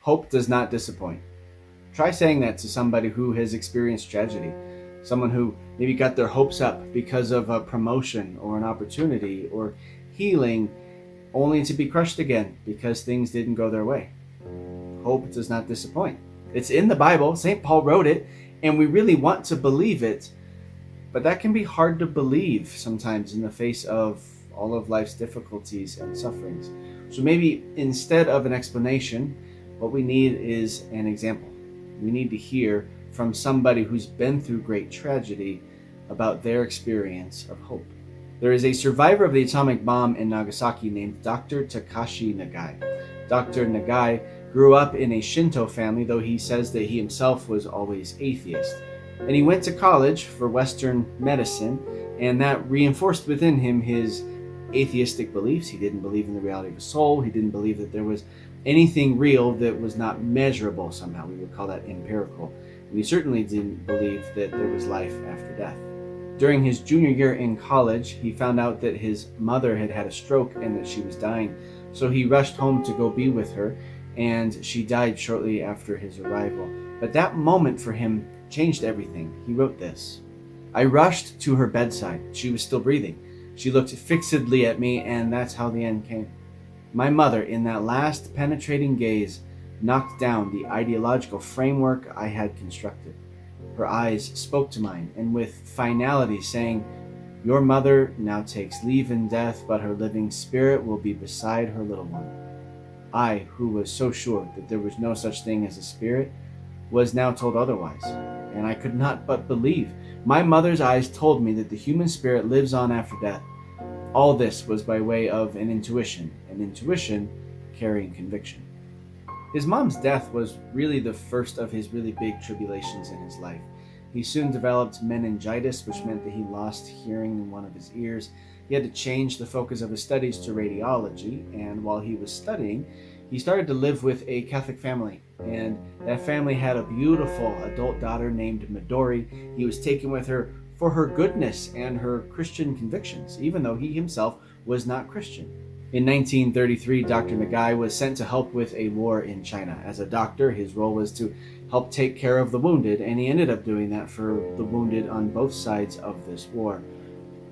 Hope does not disappoint. Try saying that to somebody who has experienced tragedy, someone who maybe got their hopes up because of a promotion or an opportunity or healing, only to be crushed again because things didn't go their way. Hope does not disappoint. It's in the Bible. St. Paul wrote it, and we really want to believe it, but that can be hard to believe sometimes in the face of all of life's difficulties and sufferings. So maybe instead of an explanation, what we need is an example. We need to hear from somebody who's been through great tragedy about their experience of hope. There is a survivor of the atomic bomb in Nagasaki named Dr. Takashi Nagai. Dr. Nagai grew up in a Shinto family, though he says that he himself was always atheist. And he went to college for Western medicine, and that reinforced within him his atheistic beliefs. He didn't believe in the reality of a soul. He didn't believe that there was anything real that was not measurable somehow. We would call that empirical. And he certainly didn't believe that there was life after death. During his junior year in college, he found out that his mother had had a stroke and that she was dying. So he rushed home to go be with her, and she died shortly after his arrival. But that moment for him changed everything. He wrote this: "I rushed to her bedside. She was still breathing. She looked fixedly at me, and that's how the end came. My mother, in that last penetrating gaze, knocked down the ideological framework I had constructed. Her eyes spoke to mine, and with finality saying, 'Your mother now takes leave in death, but her living spirit will be beside her little one.' I, who was so sure that there was no such thing as a spirit, was now told otherwise, and I could not but believe. My mother's eyes told me that the human spirit lives on after death. All this was by way of an intuition carrying conviction." His mom's death was really the first of his really big tribulations in his life. He soon developed meningitis, which meant that he lost hearing in one of his ears. He had to change the focus of his studies to radiology, and while he was studying, he started to live with a Catholic family, and that family had a beautiful adult daughter named Midori. He was taken with her for her goodness and her Christian convictions, even though he himself was not Christian. In 1933, Dr. Nagai was sent to help with a war in China. As a doctor, his role was to help take care of the wounded, and he ended up doing that for the wounded on both sides of this war.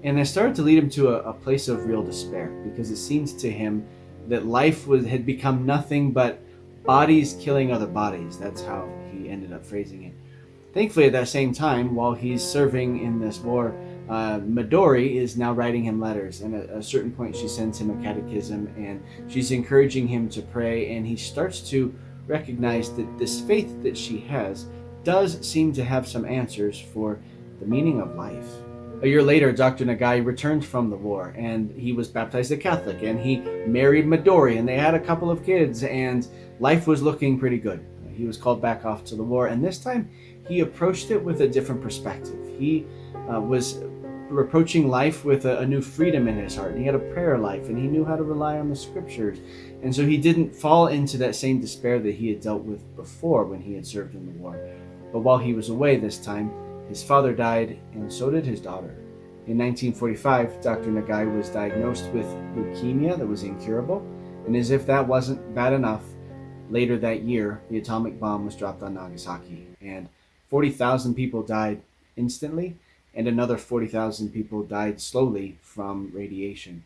And it started to lead him to a place of real despair, because it seemed to him that life had become nothing but bodies killing other bodies. That's how he ended up phrasing it. Thankfully, at that same time, while he's serving in this war, Midori is now writing him letters, and at a certain point she sends him a catechism, and she's encouraging him to pray, and he starts to recognize that this faith that she has does seem to have some answers for the meaning of life. A year later, Dr. Nagai returned from the war, and he was baptized a Catholic, and he married Midori, and they had a couple of kids, and life was looking pretty good. He was called back off to the war, and this time he approached it with a different perspective. He was approaching life with a new freedom in his heart. He had a prayer life, and he knew how to rely on the scriptures. And so he didn't fall into that same despair that he had dealt with before when he had served in the war. But while he was away this time, his father died, and so did his daughter. In 1945, Dr. Nagai was diagnosed with leukemia that was incurable, and as if that wasn't bad enough, later that year, the atomic bomb was dropped on Nagasaki, and 40,000 people died instantly, and another 40,000 people died slowly from radiation.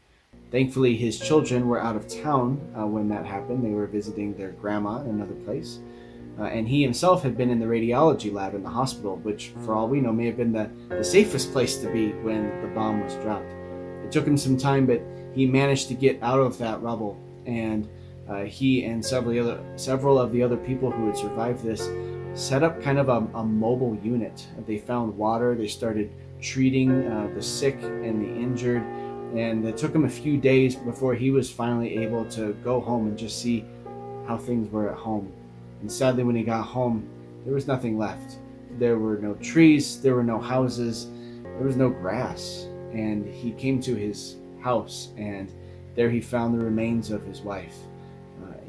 Thankfully, his children were out of town when that happened. They were visiting their grandma in another place. And he himself had been in the radiology lab in the hospital, which, for all we know, may have been the safest place to be when the bomb was dropped. It took him some time, but he managed to get out of that rubble. And he and several of the other people who had survived this set up kind of a mobile unit. They found water. They started treating the sick and the injured. And it took him a few days before he was finally able to go home and just see how things were at home. And sadly, when he got home, there was nothing left. There were no trees, there were no houses, there was no grass. And he came to his house, and there he found the remains of his wife.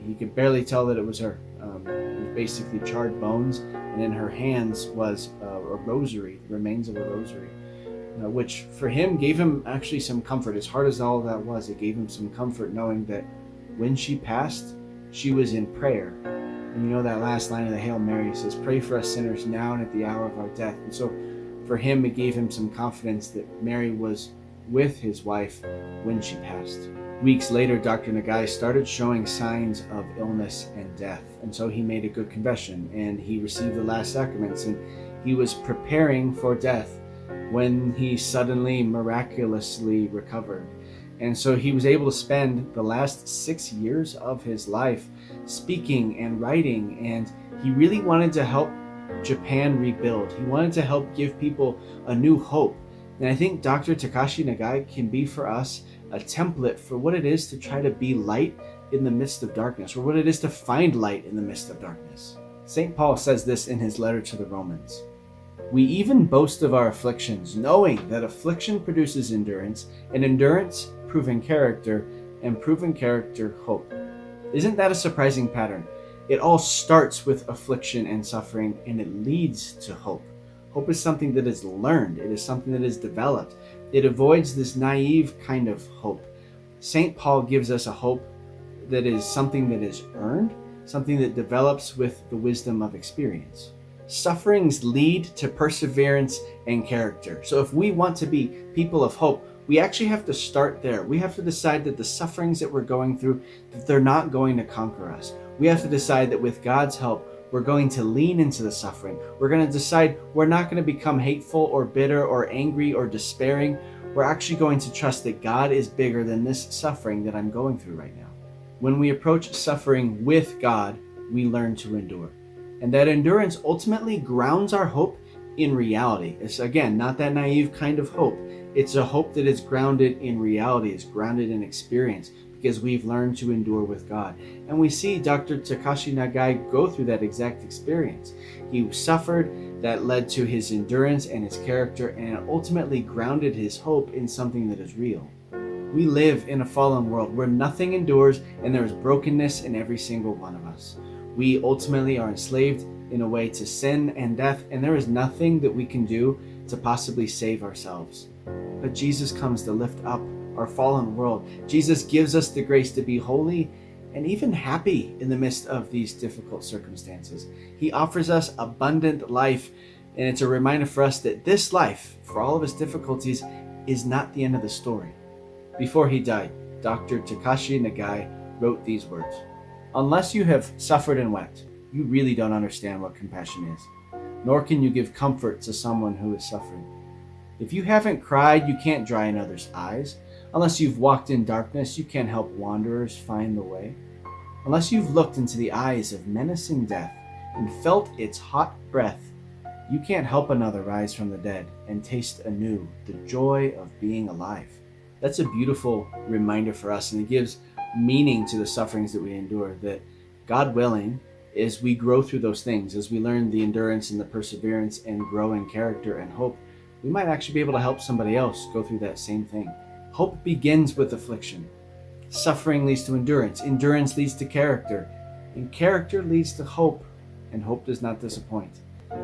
He could barely tell that it was her. It was basically charred bones, and in her hands was a rosary, the remains of a rosary, which for him gave him actually some comfort. As hard as all of that was, it gave him some comfort knowing that when she passed, she was in prayer, And you know that last line of the Hail Mary says, "Pray for us sinners now and at the hour of our death." And so for him, it gave him some confidence that Mary was with his wife when she passed. Weeks later, Dr. Nagai started showing signs of illness and death. And so he made a good confession and he received the last sacraments, and he was preparing for death when he suddenly miraculously recovered. And so he was able to spend the last 6 years of his life speaking and writing, and he really wanted to help Japan rebuild. He wanted to help give people a new hope. And I think Dr. Takashi Nagai can be for us a template for what it is to try to be light in the midst of darkness, or what it is to find light in the midst of darkness. St. Paul says this in his letter to the Romans: "We even boast of our afflictions, knowing that affliction produces endurance, and endurance, proven character, and proven character, hope." Isn't that a surprising pattern? It all starts with affliction and suffering, and it leads to hope. Hope is something that is learned. It is something that is developed. It avoids this naive kind of hope. St. Paul gives us a hope that is something that is earned, something that develops with the wisdom of experience. Sufferings lead to perseverance and character. So if we want to be people of hope, we actually have to start there. We have to decide that the sufferings that we're going through, that they're not going to conquer us. We have to decide that with God's help, we're going to lean into the suffering. We're going to decide we're not going to become hateful or bitter or angry or despairing. We're actually going to trust that God is bigger than this suffering that I'm going through right now. When we approach suffering with God, we learn to endure. And that endurance ultimately grounds our hope in reality. It's, again, not that naive kind of hope. It's a hope that is grounded in reality, is grounded in experience, because we've learned to endure with God. And we see Dr. Takashi Nagai go through that exact experience. He suffered, that led to his endurance and his character, and it ultimately grounded his hope in something that is real. We live in a fallen world where nothing endures, and there is brokenness in every single one of us. We ultimately are enslaved in a way to sin and death, and there is nothing that we can do to possibly save ourselves. But Jesus comes to lift up our fallen world. Jesus gives us the grace to be holy and even happy in the midst of these difficult circumstances. He offers us abundant life, and it's a reminder for us that this life, for all of its difficulties, is not the end of the story. Before he died, Dr. Takashi Nagai wrote these words: "Unless you have suffered and wept, you really don't understand what compassion is, nor can you give comfort to someone who is suffering. If you haven't cried, you can't dry another's eyes. Unless you've walked in darkness, you can't help wanderers find the way. Unless you've looked into the eyes of menacing death and felt its hot breath, you can't help another rise from the dead and taste anew the joy of being alive." That's a beautiful reminder for us, and it gives meaning to the sufferings that we endure, that God willing, as we grow through those things, as we learn the endurance and the perseverance and grow in character and hope, we might actually be able to help somebody else go through that same thing. Hope begins with affliction. Suffering leads to endurance. Endurance leads to character. And character leads to hope. And hope does not disappoint.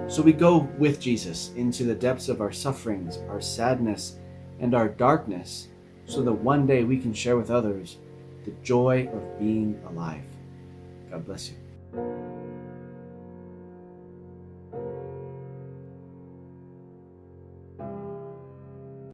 So we go with Jesus into the depths of our sufferings, our sadness, and our darkness, so that one day we can share with others the joy of being alive. God bless you.